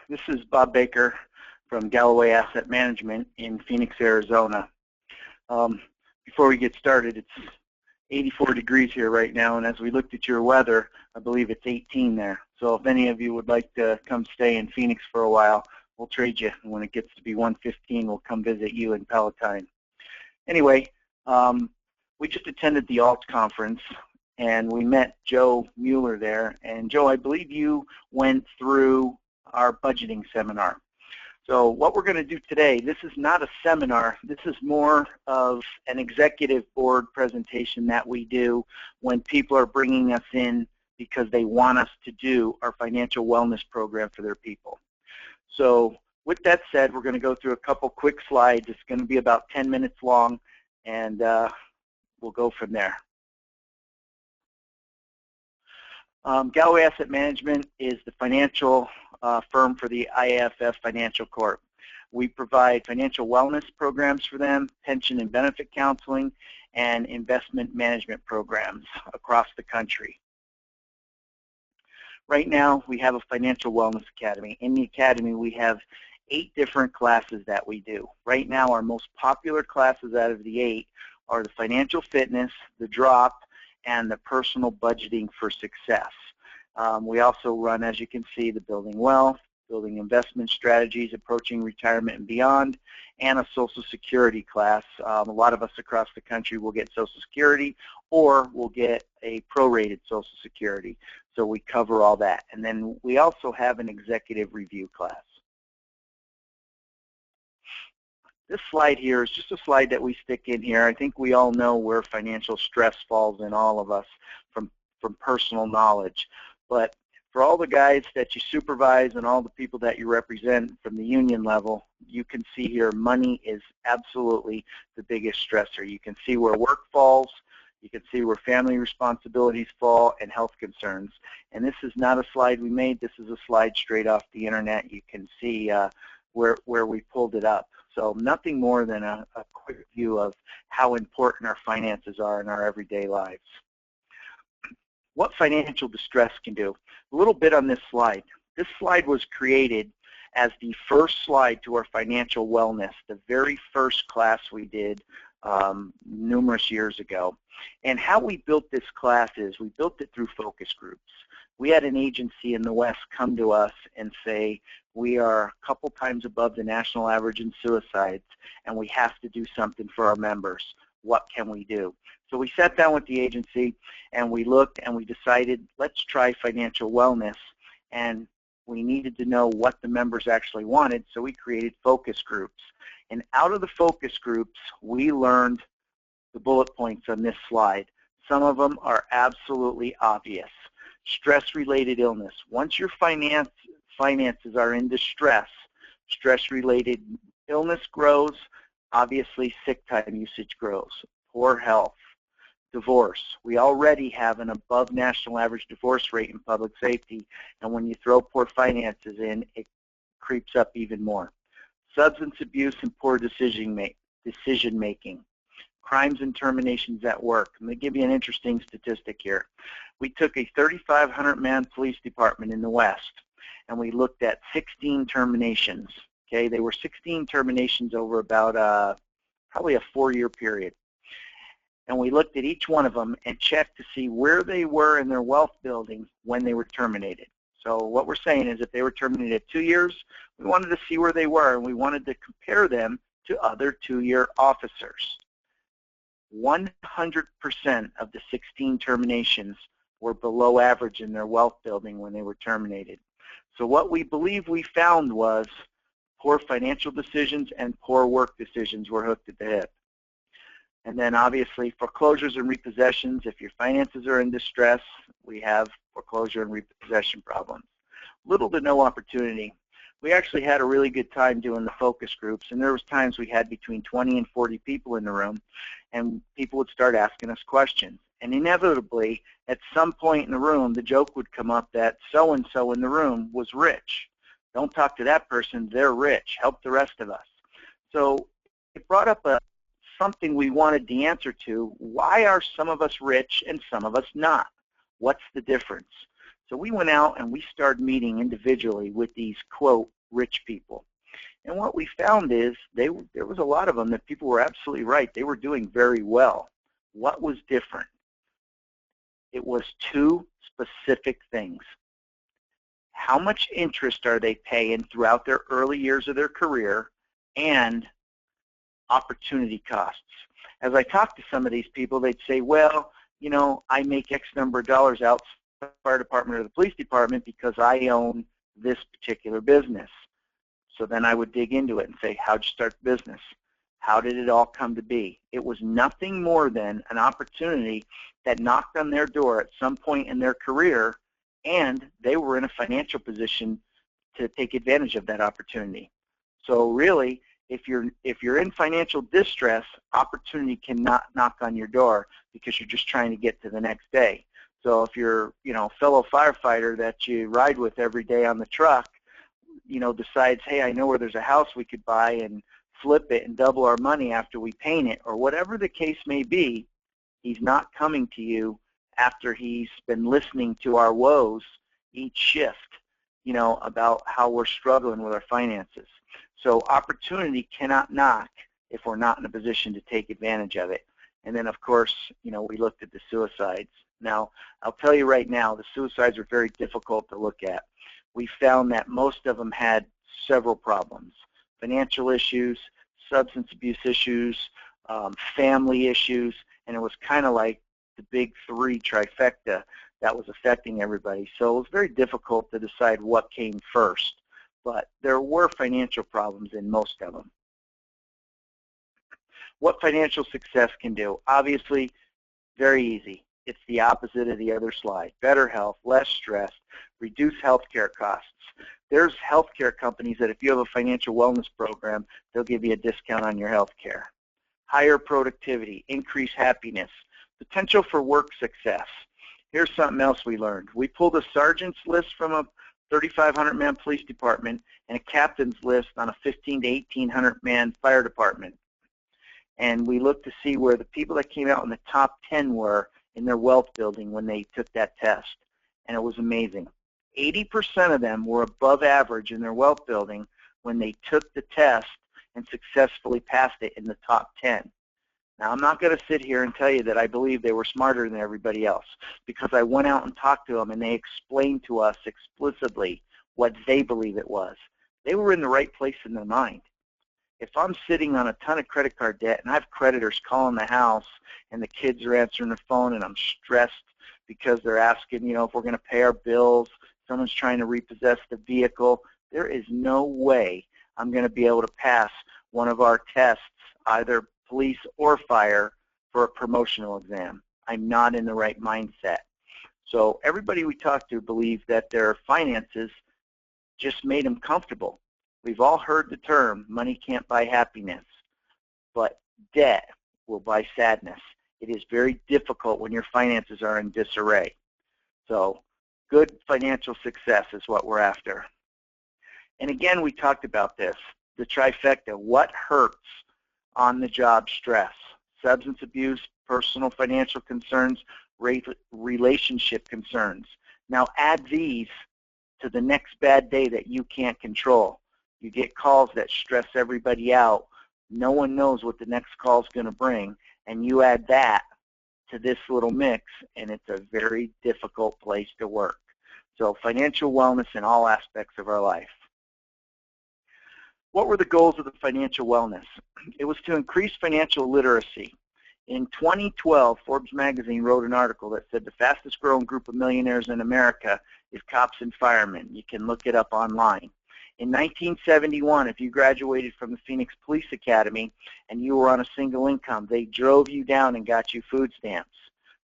This is Bob Baker from Galloway Asset Management in Phoenix, Arizona. Before we get started, it's 84 degrees here right now, and as we looked at your weather, I believe it's 18 there. So if any of you would like to come stay in Phoenix for a while, we'll trade you. And when it gets to be 115, we'll come visit you in Palatine. Anyway, we just attended the ALT conference, and we met Joe Mueller there. And Joe, I believe you went through our budgeting seminar. So what we're going to do today, this is not a seminar, this is more of an executive board presentation that we do when people are bringing us in because they want us to do our financial wellness program for their people. So with that said, we're going to go through a couple quick slides. It's going to be about 10 minutes long, and we'll go from there. Galloway Asset Management is the financial firm for the IAFF Financial Corp. We provide financial wellness programs for them, pension and benefit counseling, and investment management programs across the country. Right now, we have a Financial Wellness Academy. In the Academy, we have 8 different classes that we do. Right now, our most popular classes out of the 8 are the Financial Fitness, the Drop, and the Personal Budgeting for Success. We also run, as you can see, the Building Wealth, Building Investment Strategies, Approaching Retirement and Beyond, and a Social Security class. A lot of us across the country will get Social Security or will get a prorated Social Security. So we cover all that. And then we also have an Executive Review class. This slide here is just a slide that we stick in here. I think we all know where financial stress falls in all of us from personal knowledge. But for all the guys that you supervise and all the people that you represent from the union level, you can see here money is absolutely the biggest stressor. You can see where work falls, you can see where family responsibilities fall, and health concerns. And this is not a slide we made. This is a slide straight off the internet. You can see where we pulled it up. So nothing more than a quick view of how important our finances are in our everyday lives. What financial distress can do. A little bit on this slide. This slide was created as the first slide to our financial wellness, the very first class we did numerous years ago. And how we built this class is we built it through focus groups. We had an agency in the West come to us and say, we are a couple times above the national average in suicides, and we have to do something for our members. What can we do? So we sat down with the agency, and we looked, and we decided, let's try financial wellness. And we needed to know what the members actually wanted, so we created focus groups. And out of the focus groups, we learned the bullet points on this slide. Some of them are absolutely obvious. Stress-related illness. Once your finances are in distress, stress-related illness grows, obviously sick time usage grows, poor health, divorce. We already have an above national average divorce rate in public safety, and when you throw poor finances in, it creeps up even more. Substance abuse and poor decision making. Crimes and terminations at work. Let me give you an interesting statistic here. We took a 3,500-man police department in the West, and we looked at 16 terminations. Okay, they were 16 terminations over about probably a 4-year period. And we looked at each one of them and checked to see where they were in their wealth building when they were terminated. So what we're saying is if they were terminated at 2 years, we wanted to see where they were, and we wanted to compare them to other 2-year officers. 100% of the 16 terminations were below average in their wealth building when they were terminated. So what we believe we found was poor financial decisions and poor work decisions were hooked at the hip. And then obviously foreclosures and repossessions. If your finances are in distress, we have foreclosure and repossession problems. Little to no opportunity. We actually had a really good time doing the focus groups, and there was times we had between 20 and 40 people in the room, and people would start asking us questions. And inevitably, at some point in the room, the joke would come up that so-and-so in the room was rich. Don't talk to that person, they're rich. Help the rest of us. So it brought up something we wanted the answer to. Why are some of us rich and some of us not? What's the difference? So we went out and we started meeting individually with these, quote, rich people. And what we found is there was a lot of them that people were absolutely right. They were doing very well. What was different? It was two specific things. How much interest are they paying throughout their early years of their career, and opportunity costs. As I talk to some of these people, they'd say, well, you know, I make X number of dollars outside the fire department or the police department because I own this particular business. So then I would dig into it and say, how'd you start the business? How did it all come to be? It was nothing more than an opportunity that knocked on their door at some point in their career, and they were in a financial position to take advantage of that opportunity. So really, if you're in financial distress, opportunity cannot knock on your door because you're just trying to get to the next day. So if you're, you know, a fellow firefighter that you ride with every day on the truck, you know, decides, hey, I know where there's a house we could buy and flip it and double our money after we paint it, or whatever the case may be, he's not coming to you after he's been listening to our woes each shift, you know, about how we're struggling with our finances. So opportunity cannot knock if we're not in a position to take advantage of it. And then, of course, you know, we looked at the suicides. Now, I'll tell you right now, the suicides are very difficult to look at. We found that most of them had several problems: financial issues, substance abuse issues, family issues, and it was kind of like the big three trifecta that was affecting everybody. So it was very difficult to decide what came first, but there were financial problems in most of them. What financial success can do? Obviously, very easy. It's the opposite of the other slide. Better health, less stress, reduce healthcare costs. There's healthcare companies that if you have a financial wellness program, they'll give you a discount on your healthcare. Higher productivity, increased happiness, potential for work success. Here's something else we learned. We pulled a sergeant's list from a 3,500-man police department and a captain's list on a 1,500 to 1,800-man fire department. And we looked to see where the people that came out in the top 10 were in their wealth building when they took that test. And it was amazing. 80% of them were above average in their wealth building when they took the test and successfully passed it in the top 10. Now, I'm not going to sit here and tell you that I believe they were smarter than everybody else, because I went out and talked to them and they explained to us explicitly what they believe it was. They were in the right place in their mind. If I'm sitting on a ton of credit card debt and I have creditors calling the house and the kids are answering the phone and I'm stressed because they're asking, you know, if we're going to pay our bills, someone's trying to repossess the vehicle, there is no way I'm going to be able to pass one of our tests, either police or fire, for a promotional exam. I'm not in the right mindset. So everybody we talked to believed that their finances just made them comfortable. We've all heard the term, money can't buy happiness, but debt will buy sadness. It is very difficult when your finances are in disarray. So good financial success is what we're after. And again, we talked about this, the trifecta. What hurts on the job stress? Substance abuse, personal financial concerns, relationship concerns. Now add these to the next bad day that you can't control. You get calls that stress everybody out. No one knows what the next call is going to bring, and you add that to this little mix, and it's a very difficult place to work. So financial wellness in all aspects of our life. What were the goals of the financial wellness? It was to increase financial literacy. In 2012, Forbes magazine wrote an article that said the fastest growing group of millionaires in America is cops and firemen. You can look it up online. In 1971, if you graduated from the Phoenix Police Academy and you were on a single income, they drove you down and got you food stamps.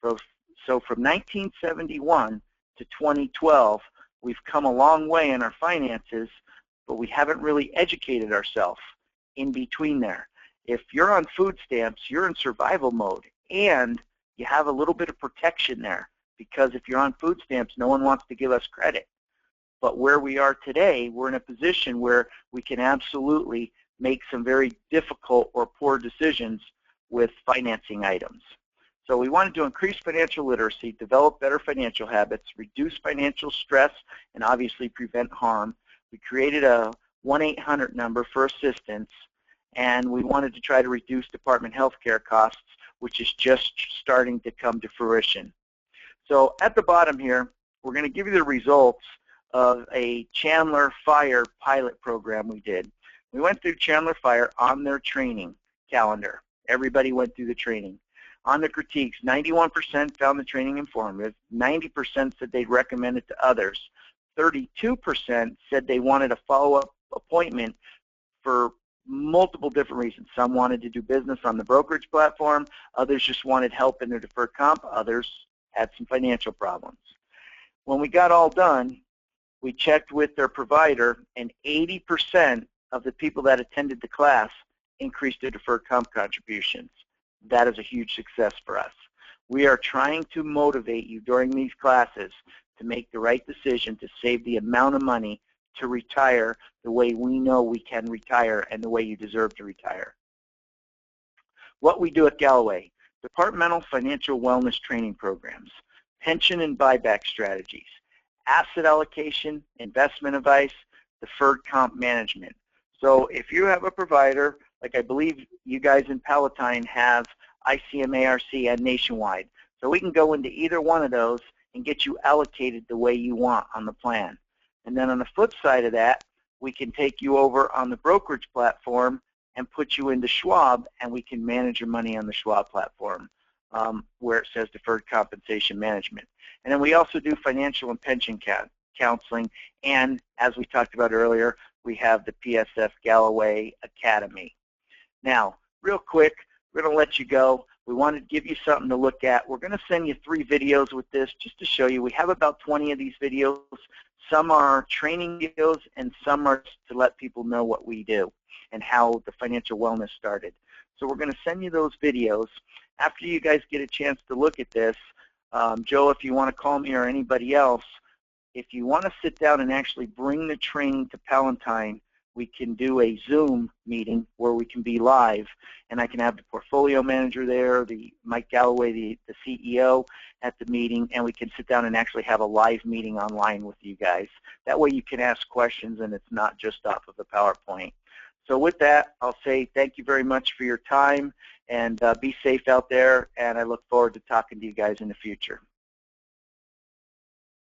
So from 1971 to 2012, we've come a long way in our finances, but we haven't really educated ourselves in between there. If you're on food stamps, you're in survival mode, and you have a little bit of protection there, because if you're on food stamps, no one wants to give us credit. But where we are today, we're in a position where we can absolutely make some very difficult or poor decisions with financing items. So we wanted to increase financial literacy, develop better financial habits, reduce financial stress, and obviously prevent harm. We created a 1-800 number for assistance, and we wanted to try to reduce department health care costs, which is just starting to come to fruition. So at the bottom here, we're going to give you the results of a Chandler Fire pilot program we did. We went through Chandler Fire on their training calendar. Everybody went through the training. On the critiques, 91% found the training informative, 90% said they'd recommend it to others, 32% said they wanted a follow-up appointment for multiple different reasons. Some wanted to do business on the brokerage platform, others just wanted help in their deferred comp, others had some financial problems. When we got all done, we checked with their provider, and 80% of the people that attended the class increased their deferred comp contributions. That is a huge success for us. We are trying to motivate you during these classes to make the right decision to save the amount of money to retire the way we know we can retire and the way you deserve to retire. What we do at Galloway: departmental financial wellness training programs, pension and buyback strategies, asset allocation, investment advice, deferred comp management. So if you have a provider, like I believe you guys in Palatine have ICMARC and Nationwide, so we can go into either one of those and get you allocated the way you want on the plan. And then on the flip side of that, we can take you over on the brokerage platform and put you into Schwab, and we can manage your money on the Schwab platform where it says deferred compensation management. And then we also do financial and pension counseling, and as we talked about earlier, we have the PSF Galloway Academy. Now, real quick, we're going to let you go. We wanted to give you something to look at. We're going to send you 3 videos with this just to show you. We have about 20 of these videos. Some are training videos, and some are to let people know what we do and how the financial wellness started. So we're going to send you those videos. After you guys get a chance to look at this, Joe, if you want to call me or anybody else, if you want to sit down and actually bring the training to Palatine, we can do a Zoom meeting where we can be live, and I can have the portfolio manager there, Mike Galloway, the CEO, at the meeting, and we can sit down and actually have a live meeting online with you guys. That way you can ask questions, and it's not just off of the PowerPoint. So with that, I'll say thank you very much for your time, and be safe out there, and I look forward to talking to you guys in the future.